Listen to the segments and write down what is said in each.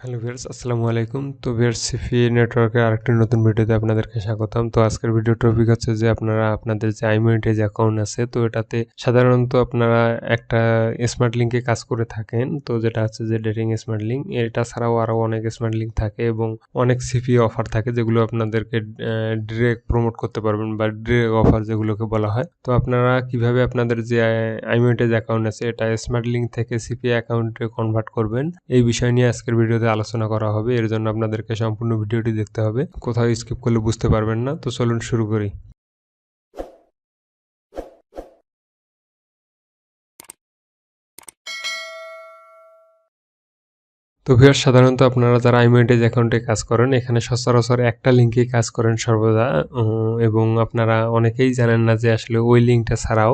Hello viewers, আসসালামু আলাইকুম। তো ভিউয়ার্স, সিপি নেটওয়ার্কের আরেকটি নতুন ভিডিওতে আপনাদেরকে স্বাগতম। তো আজকের ভিডিও টপিক হচ্ছে যে আপনারা আপনাদের যে iMonetize অ্যাকাউন্ট আছে, তো এটাতে সাধারণত আপনারা একটা স্মার্ট লিঙ্কে কাজ করে থাকেন। তো যেটা হচ্ছে যে ডেটিং স্মার্ট লিঙ্ক। এটা ছাড়াও আরও অনেক স্মার্ট লিঙ্ক থাকে এবং অনেক সিপি অফার থাকে যেগুলো আপনাদেরকে ডিরেক্ট প্রমোট করতে পারবেন বা ডিরেক্ট অফার যেগুলোকে বলা হয়। তো আপনারা কিভাবে আপনাদের যে iMonetize অ্যাকাউন্ট আছে এটা স্মার্ট লিঙ্ক থেকে সিপি অ্যাকাউন্টে কনভার্ট করবেন, এই বিষয় নিয়ে আজকের ভিডিওতে আলোচনা করা হবে। এর জন্য আপনাদেরকে সম্পূর্ণ ভিডিওটি দেখতে হবে, কোথাও স্কিপ করলে বুঝতে পারবেন না। তো চলুন শুরু করি। তো ভিউয়ার্স, সাধারণত আপনারা যারা iMonetize অ্যাকাউন্টে কাজ করেন এখানে সচরাচর একটা লিঙ্কেই কাজ করেন সর্বদা, এবং আপনারা অনেকেই জানেন না যে আসলে ওই লিঙ্কটা ছাড়াও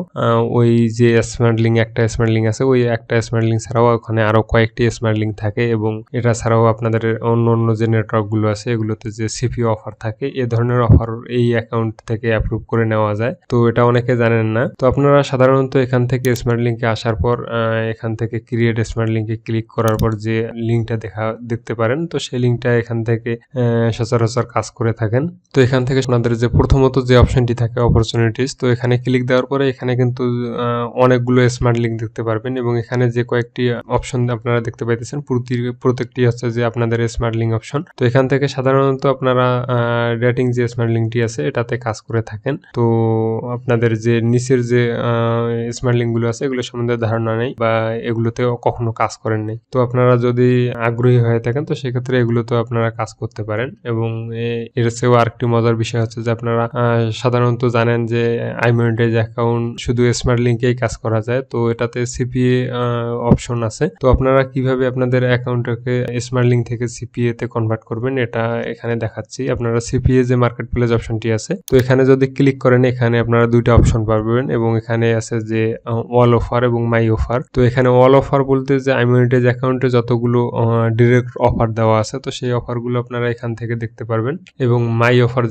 ওই যে স্মার্ট লিঙ্ক, একটা স্মার্ট লিঙ্ক আছে, ওই একটা স্মার্ট লিঙ্ক ছাড়াও ওখানে আরও কয়েকটি স্মার্ট লিঙ্ক থাকে এবং এটা ছাড়াও আপনাদের অন্য অন্য যে নেটওয়ার্কগুলো আছে এগুলোতে যে সিপি অফার থাকে, এ ধরনের অফার এই অ্যাকাউন্ট থেকে অ্যাপ্রুভ করে নেওয়া যায়। তো এটা অনেকে জানেন না। তো আপনারা সাধারণত এখান থেকে স্মার্ট লিঙ্কে আসার পর এখান থেকে ক্রিয়েট স্মার্ট লিঙ্কে ক্লিক করার পর যে লিঙ্কটা দেখতে পারেন, তো সেই লিঙ্কটা এখান থেকে সচরাচর কাজ করে থাকেন। তো এখান থেকে আপনাদের যে প্রথমত যে অপশনটি থাকে অপরচুনিটিস, তো এখানে ক্লিক দেওয়ার পরে এখানে কিন্তু অনেকগুলো স্মার্ট লিঙ্ক দেখতে পারবেন এবং এখানে যে কয়েকটি অপশন আপনারা দেখতে পাইতেছেন প্রত্যেকটি হচ্ছে যে আপনাদের স্মার্ট লিঙ্ক অপশন। তো এখান থেকে সাধারণত আপনারা রেটিং যে স্মার্ট লিঙ্কটি আছে এটাতে কাজ করে থাকেন। তো আপনাদের যে নিচের যে স্মার্ট লিঙ্কগুলো আছে এগুলো সম্বন্ধে ধারণা নেই বা এগুলোতেও কখনো কাজ করেন নাই। তো আপনারা যদি আগ্রহী হয়ে থাকেন তো সেক্ষেত্রে এগুলোতে আপনারা কাজ করতে পারেন। এবং এর চেয়েও আরেকটি মজার বিষয় হচ্ছে যে আপনারা সাধারণত জানেন যে iMonetize অ্যাকাউন্ট শুধু স্মার্ট লিঙ্কেই কাজ করা যায়। তো এটাতে সিপিএ অপশন আছে। তো আপনারা কিভাবে আপনাদের অ্যাকাউন্টটাকে স্মার্ট লিঙ্ক থেকে সিপিএ তে কনভার্ট করবেন এটা এখানে দেখাচ্ছি। আপনারা সিপিএ যে মার্কেট প্লেস অপশনটি আছে, তো এখানে যদি ক্লিক করেন এখানে আপনারা দুইটা অপশন পাবেন এবং এখানে আছে যে অল অফার এবং মাই অফার। তো এখানে অল অফার বলতে যে iMonetize অ্যাকাউন্টে যতগুলো ডিরেক্ট অফার দেওয়া আছে, তো সেই অফারগুলো আপনারা এখান থেকে দেখতে পারবেন। এবং মাই অফার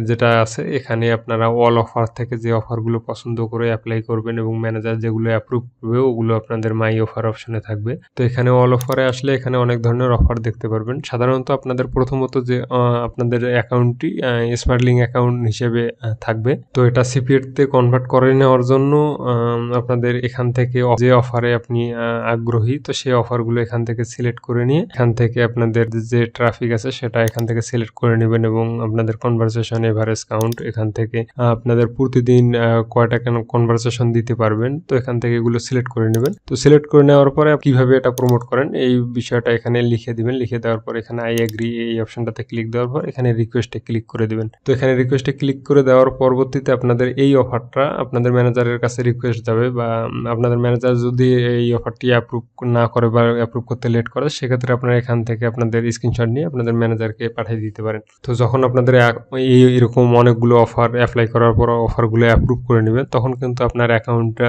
যেটা আছে এখানে আপনারা অল অফার থেকে যে অফারগুলো পছন্দ করে অ্যাপ্লাই করবেন এবং ম্যানেজার যেগুলো অ্যাপ্রুভ করবে ওগুলো আপনাদের মাই অফার অপশনে থাকবে। তো এখানে অল অফারে আসলে এখানে অনেক ধরনের অফার দেখতে পারবেন। সাধারণত আপনাদের প্রথমত যে আপনাদের অ্যাকাউন্টটি স্মার্ট লিঙ্ক অ্যাকাউন্ট হিসেবে থাকবে। তো এটা সিপিএতে কনভার্ট করে নেওয়ার জন্য আপনাদের এখান থেকে যে অফারে আপনি আগ্রহী, তো সেই অফারগুলো এখান থেকে সিলেক্ট করে নিয়ে এখান থেকে আপনাদের যে ট্রাফিক আছে সেটা এখান থেকে সিলেক্ট করে নেবেন এবং আপনাদের কনভারসেশন এভারেজ কাউন্ট এখান থেকে আপনাদের প্রতিদিন কয়টা কেন কনভারসেশন দিতে পারবেন, তো এখান থেকে এগুলো সিলেক্ট করে নেবেন। তো সিলেক্ট করে নেওয়ার পরে কিভাবে এটা প্রমোট করেন এই বিষয়টা এখানে লিখে দিবেন। লিখে দেওয়ার পর এখানে আই এগ্রি এই অপশনটাতে ক্লিক দেওয়ার পর এখানে রিকোয়েস্টে ক্লিক করে দিবেন। তো এখানে রিকোয়েস্টে ক্লিক করে দেওয়ার পরবর্তীতে আপনাদের এই অফারটা আপনাদের ম্যানেজারের কাছে রিকোয়েস্ট যাবে বা আপনাদের ম্যানেজার যদি এই অফারটি অ্যাপ্রুভ না করে বা অ্যাপ্রুভ করতে লেট করে সেক্ষেত্রে আপনারা এখান থেকে আপনাদের স্ক্রিনশট নিয়ে আপনাদের ম্যানেজারকে পাঠিয়ে দিতে পারেন। তো যখন আপনাদের এরকম অনেকগুলো অফার অ্যাপ্লাই করার পর অফারগুলো অ্যাপ্রুভ করে নেবেন, তখন কিন্তু আপনার অ্যাকাউন্টটা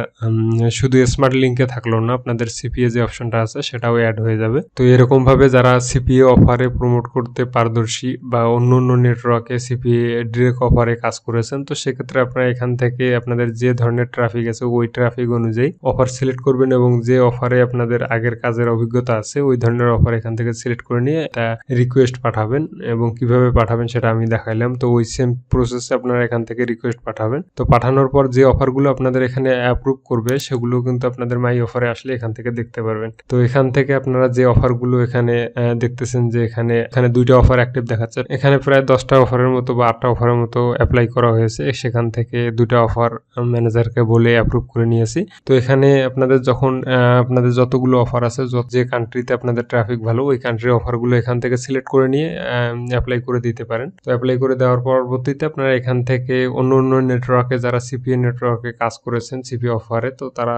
শুধু স্মার্ট লিঙ্কে থাকলো না, আপনাদের সিপিএ যে অপশনটা আছে সেটাও অ্যাড হয়ে যাবে। তো এরকম ভাবে যারা সিপিএ অফারে প্রমোট করতে পারদর্শী বা অন্য অন্য নেটওয়ার্কে সিপিএ ডিরেক্ট অফারে কাজ করেছেন, তো সেক্ষেত্রে আপনারা এখান থেকে আপনাদের যে ধরনের ট্রাফিক আছে ওই ট্রাফিক অনুযায়ী অফার সিলেক্ট করবেন এবং যে অফারে আপনাদের আগের কাজের অভিজ্ঞতা আছে ওই ধরনের অফার এখান থেকে সিলেক্ট করে নিয়ে এটা রিকোয়েস্ট পাঠাবেন। এবং কিভাবে পাঠাবেন সেটা আমি দেখাইলাম। তো ওই সেম প্রসেসে আপনারা এখান থেকে রিকোয়েস্ট পাঠাবেন। তো পাঠানোর পর যে অফারগুলো আপনাদের এখানে অ্যাপ্রুভ করবে সেগুলো কিন্তু আপনাদের মাই অফারে আসলে এখান থেকে দেখতে পারবেন। তো এখান থেকে আপনারা যে অফারগুলো এখানে দেখতেছেন যে এখানে দুইটা অফার অ্যাক্টিভ দেখাচ্ছে, এখানে প্রায় 10টা অফারের মতো বা 8টা অফারের মতো অ্যাপ্লাই করা হয়েছে। সেখান থেকে দুইটা অফার ম্যানেজারকে বলে অ্যাপ্রুভ করে নিয়েছি। তো এখানে আপনাদের যখন আপনাদের যতগুলো অফার আছে, যে কান্ট্রিতে আপনাদের ট্রাফিক ভালো ওই কান্ট্রির অফারগুলো এখান থেকে সিলেক্ট করে নিয়ে অ্যাপ্লাই করে দিতে পারেন। তো অ্যাপ্লাই করে দেওয়ার পরবর্তীতে আপনারা এখান থেকে অন্য অন্য নেটওয়ার্কে যারা সিপিএ নেটওয়ার্কে কাজ করেছেন সিপিএ অফারে, তো তারা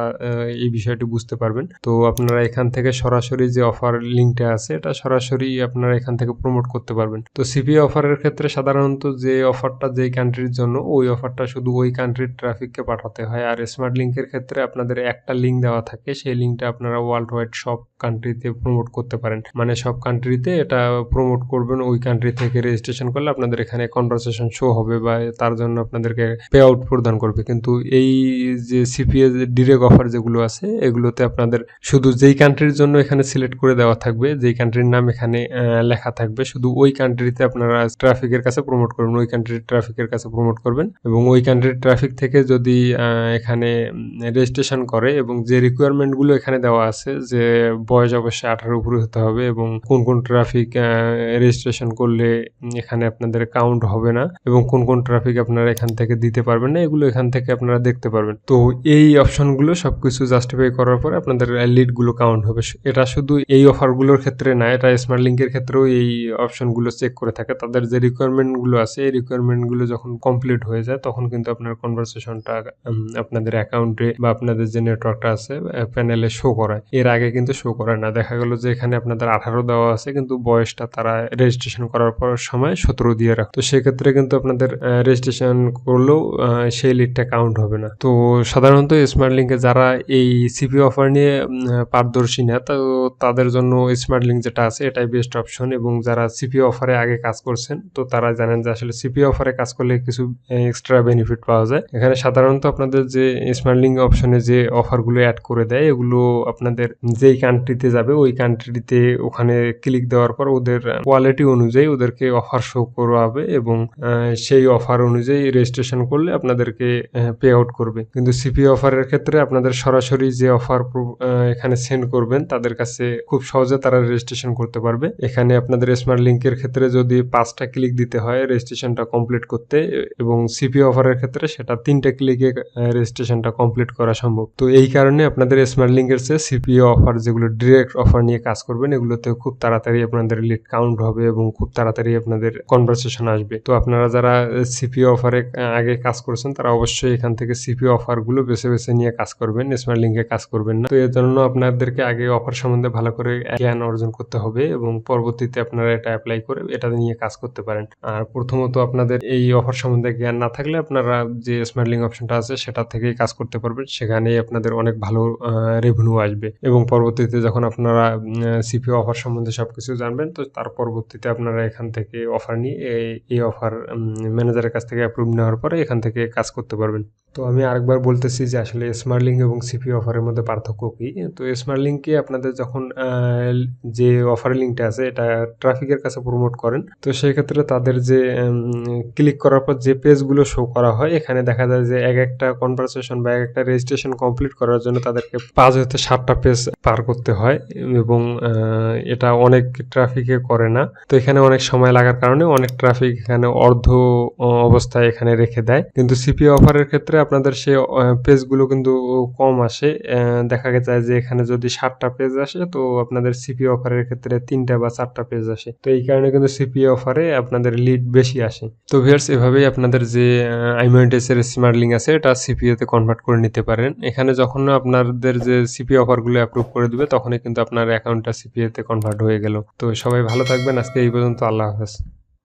এই বিষয়টি বুঝতে পারবেন। তো আপনারা এখান থেকে সরাসরি যে অফার লিঙ্কটা আছে এটা সরাসরি আপনারা এখান থেকে প্রমোট করতে পারবেন। তো সিপিএ অফারের ক্ষেত্রে সাধারণত যে অফারটা যেই কান্ট্রির জন্য ওই অফারটা শুধু ওই কান্ট্রির ট্রাফিককে পাঠাতে হয়। আর স্মার্ট লিঙ্কের ক্ষেত্রে আপনাদের একটা লিঙ্ক দেওয়া থাকে, সেই লিঙ্কটা আপনারা ওয়ার্ল্ড ওয়াইড সব কান্ট্রিতে প্রমোট করতে পারেন। মানে সব কান্ট্রিতে এটা প্রমোট করবেন, ওই কান্ট্রি থেকে রেজিস্ট্রেশন করলে আপনাদের এখানে কনভারসেশন শো হবে বা তার জন্য আপনাদেরকে পে আউট প্রদান করবে। কিন্তু এই যে সিপিএ ডিরেক্ট অফার যেগুলো আছে এগুলোতে আপনাদের শুধু যেই কান্ট্রির জন্য এখানে সিলেক্ট করে দেওয়া থাকবে, যেই কান্ট্রির নাম এখানে লেখা থাকবে, শুধু ওই কান্ট্রিতে আপনারা ট্রাফিকের কাছে প্রমোট করবেন, ওই কান্ট্রির ট্রাফিকের কাছে প্রমোট করবেন এবং ওই কান্ট্রির ট্রাফিক থেকে যদি এখানে রেজিস্ট্রেশন করে এবং যে রিকোয়ারমেন্টগুলো এখানে দেওয়া আছে যে বয়স অবশ্যই 18 উপরে হতে হবে এবং কোন কোন ট্রাফিক রেজিস্ট্রেশন করলে এখানে আপনাদের কাউন্ট হবে না এবং কোন কোন ট্রাফিক আপনারা এখান থেকে দিতে পারবেন না, এগুলো এখান থেকে আপনারা দেখতে পারবেন। তো এই অপশনগুলো সবকিছু জাস্টিফাই করার পর আপনাদের লিডগুলো কাউন্ট হবে। এটা শুধু এই অফারগুলোর ক্ষেত্রে না, এটা স্মার্ট লিঙ্কের ক্ষেত্রেও এই অপশনগুলো চেক করে থাকে। তাদের যে রিকোয়ারমেন্টগুলো আছে এই রিকোয়ারমেন্টগুলো যখন কমপ্লিট হয়ে যায় তখন কিন্তু আপনার কনভারসেশনটা আপনাদের অ্যাকাউন্টে বা আপনাদের যে নেটওয়ার্কটা আছে প্যানেলে শো করায়। এর আগে কিন্তু শো করায় না। দেখা গেল যে এখানে আপনাদের 18 দেওয়া আছে কিন্তু বয়সটা তারা রেজিস্ট্রেশন করার পর সময় 17 দিয়ে রাখে। তো সেক্ষেত্রে কিন্তু আপনাদের রেজিস্ট্রেশন করলেও সেই লিডটা কাউন্ট হবে না। তো সাধারণত স্মার্ট লিঙ্কে যারা এই সিপি অফার নিয়ে পারদর্শী না, তো তাদের জন্য স্মার্ট লিঙ্ক যেটা আছে এটাই বেস্ট অপশন। এবং যারা সিপি অফারে আগে কাজ করছেন তো তারা জানেন যে আসলে সিপি অফারে কাজ করলে কিছু এক্সট্রা বেনিফিট পাওয়া যায়। এখানে সাধারণত আপনাদের যে স্মার্ট লিঙ্ক অপশনে যে অফারগুলো অ্যাড করে দেয় এগুলো আপনাদের যেই কান্ট্রিতে যাবে ওই কান্ট্রিতে ওখানে ক্লিক দেওয়ার পর ওদের কোয়ালিটি অনুযায়ী ওদেরকে অফার শো করা হবে এবং সেই অফার অনুযায়ী রেজিস্ট্রেশন করলে আপনাদেরকে পে আউট করবে। কিন্তু সিপি অফারের ক্ষেত্রে আপনাদের সরাসরি যে অফার এখানে সেন্ড করবেন তাদের কাছে খুব সহজে তারা রেজিস্ট্রেশন করতে পারবে। এখানে আপনাদের স্মার্ট লিঙ্কের ক্ষেত্রে যদি 5টা ক্লিক দিতে হয় রেজিস্ট্রেশনটা কমপ্লিট করতে এবং সিপি অফারের ক্ষেত্রে সেটা 3টা ক্লিকে রেজিস্ট্রেশনটা কমপ্লিট করা সম্ভব। তো এই কারণে আপনাদের স্মার্ট লিঙ্কের চেয়ে সিপিও অফার যেগুলো ডিরেক্ট অফার নিয়ে কাজ করবেন এগুলোতে খুব তাড়াতাড়ি আপনাদের লিড কাউন্ট হবে এবং খুব তাড়াতাড়ি আপনাদের কনভারসেশন আসবে। তো আপনারা যারা সিপিও অফারে আগে কাজ করছেন তারা অবশ্যই এখান থেকে সিপিও অফারগুলো বেছে বেছে নিয়ে কাজ করবেন, স্মার্ট লিঙ্কে কাজ করবেন না। তো এর জন্য আপনাদেরকে আগে অফার সম্বন্ধে ভালো করে জ্ঞান অর্জন করতে হবে এবং পরবর্তীতে আপনারা এটা অ্যাপ্লাই করে এটা নিয়ে কাজ করতে পারেন। আর প্রথমত আপনাদের এই অফার সম্বন্ধে জ্ঞান না থাকলে আপনারা যে স্মার্ট লিঙ্ক অপশনটা আছে সেটা থেকেই কাজ করতে পারবেন, সেখানেই আপনাদের অনেক ভালো রেভিনিউ আসবে এবং পরবর্তীতে যখন আপনারা সিপিও অফার সম্বন্ধে সবকিছু জানবেন তো তার পরবর্তীতে আপনারা এখান থেকে অফার নিয়ে এই অফার ম্যানেজারের কাছ থেকে অ্যাপ্রুভ নেওয়ার পরে এখান থেকে কাজ করতে পারবেন। তো আমি আরেকবার বলতেছি যে আসলে স্মার্ট লিঙ্ক এবং সিপি অফারের মধ্যে পার্থক্য কি। তো স্মার্ট লিঙ্কে আপনাদের যখন যে অফার লিঙ্কটা আছে এটা ট্রাফিকের কাছে প্রমোট করেন তো সেই ক্ষেত্রে তাদের যে ক্লিক করার পর যে পেজগুলো শো করা হয় এখানে দেখা যায় যে এক একটা কনভারসেশন বা এক একটা রেজিস্ট্রেশন কমপ্লিট করার জন্য তাদেরকে 5 হতে 7টা পেজ পার করতে হয় এবং এটা অনেক ট্রাফিকে করে না। তো এখানে অনেক সময় লাগার কারণে অনেক ট্রাফিক এখানে অর্ধ অবস্থায় এখানে রেখে দেয়। কিন্তু সিপি অফারের ক্ষেত্রে আপনাদের সেই পেজগুলো কিন্তু কম আসে। দেখা যায় যে এখানে যদি 7টা পেজ আসে তো আপনাদের সিপি অফারের ক্ষেত্রে 3টা বা 4টা পেজ আসে। তো এই কারণে কিন্তু সিপি অফারে আপনাদের লিড বেশি আসে। তো ভিউয়ার্স এভাবেই আপনাদের যে iMonetize এর স্মার্ট লিঙ্ক আছে এটা সিপিও তে কনভার্ট করে নিতে পারেন। এখানে যখন আপনাদের যে সিপি অফারগুলো অ্যাপ্রুভ করে দিবে তখনই কিন্তু আপনার অ্যাকাউন্টটা সিপিও তে কনভার্ট হয়ে গেল। তো সবাই ভালো থাকবেন, আজকে এই পর্যন্ত, আল্লাহ হাফেজ।